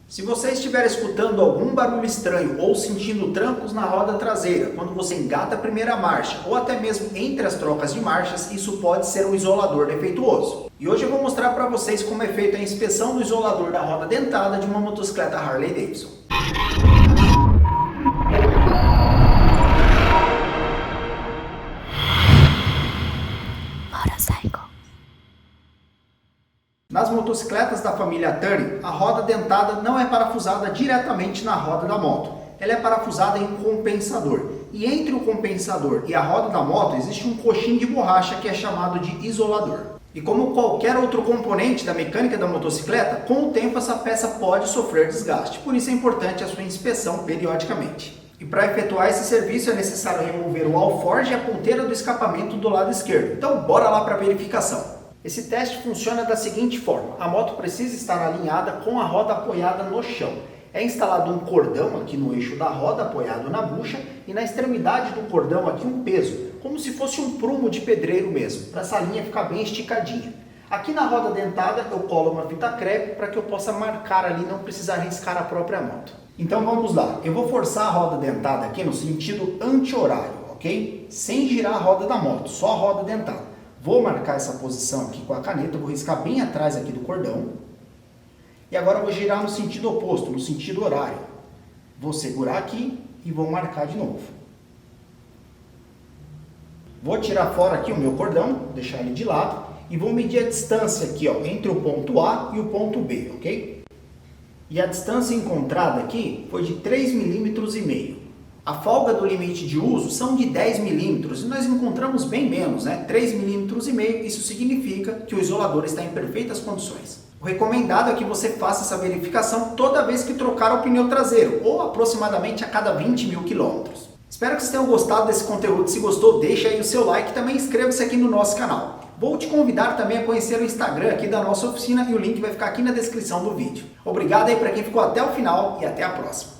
Se você estiver escutando algum barulho estranho ou sentindo trancos na roda traseira quando você engata a primeira marcha ou até mesmo entre as trocas de marchas, isso pode ser um isolador defeituoso. E hoje eu vou mostrar para vocês como é feita a inspeção do isolador da roda dentada de uma motocicleta Harley Davidson. Nas motocicletas da família Touring, a roda dentada não é parafusada diretamente na roda da moto. Ela é parafusada em um compensador. E entre o compensador e a roda da moto existe um coxim de borracha que é chamado de isolador. E como qualquer outro componente da mecânica da motocicleta, com o tempo essa peça pode sofrer desgaste. Por isso é importante a sua inspeção periodicamente. E para efetuar esse serviço é necessário remover o alforje e a ponteira do escapamento do lado esquerdo. Então bora lá para a verificação. Esse teste funciona da seguinte forma: a moto precisa estar alinhada com a roda apoiada no chão. É instalado um cordão aqui no eixo da roda apoiado na bucha e na extremidade do cordão aqui um peso, como se fosse um prumo de pedreiro mesmo, para essa linha ficar bem esticadinha. Aqui na roda dentada eu colo uma fita crepe para que eu possa marcar ali e não precisar riscar a própria moto. Então vamos lá, eu vou forçar a roda dentada aqui no sentido anti-horário, ok? Sem girar a roda da moto, só a roda dentada. Vou marcar essa posição aqui com a caneta, vou riscar bem atrás aqui do cordão. E agora eu vou girar no sentido oposto, no sentido horário. Vou segurar aqui e vou marcar de novo. Vou tirar fora aqui o meu cordão, deixar ele de lado, e vou medir a distância aqui, ó, entre o ponto A e o ponto B, ok? E a distância encontrada aqui foi de 3,5 mm. A folga do limite de uso são de 10 milímetros e nós encontramos bem menos, né? 3,5 mm, isso significa que o isolador está em perfeitas condições. O recomendado é que você faça essa verificação toda vez que trocar o pneu traseiro, ou aproximadamente a cada 20 mil quilômetros. Espero que vocês tenham gostado desse conteúdo. Se gostou, deixa aí o seu like e também inscreva-se aqui no nosso canal. Vou te convidar também a conhecer o Instagram aqui da nossa oficina e o link vai ficar aqui na descrição do vídeo. Obrigado aí para quem ficou até o final e até a próxima.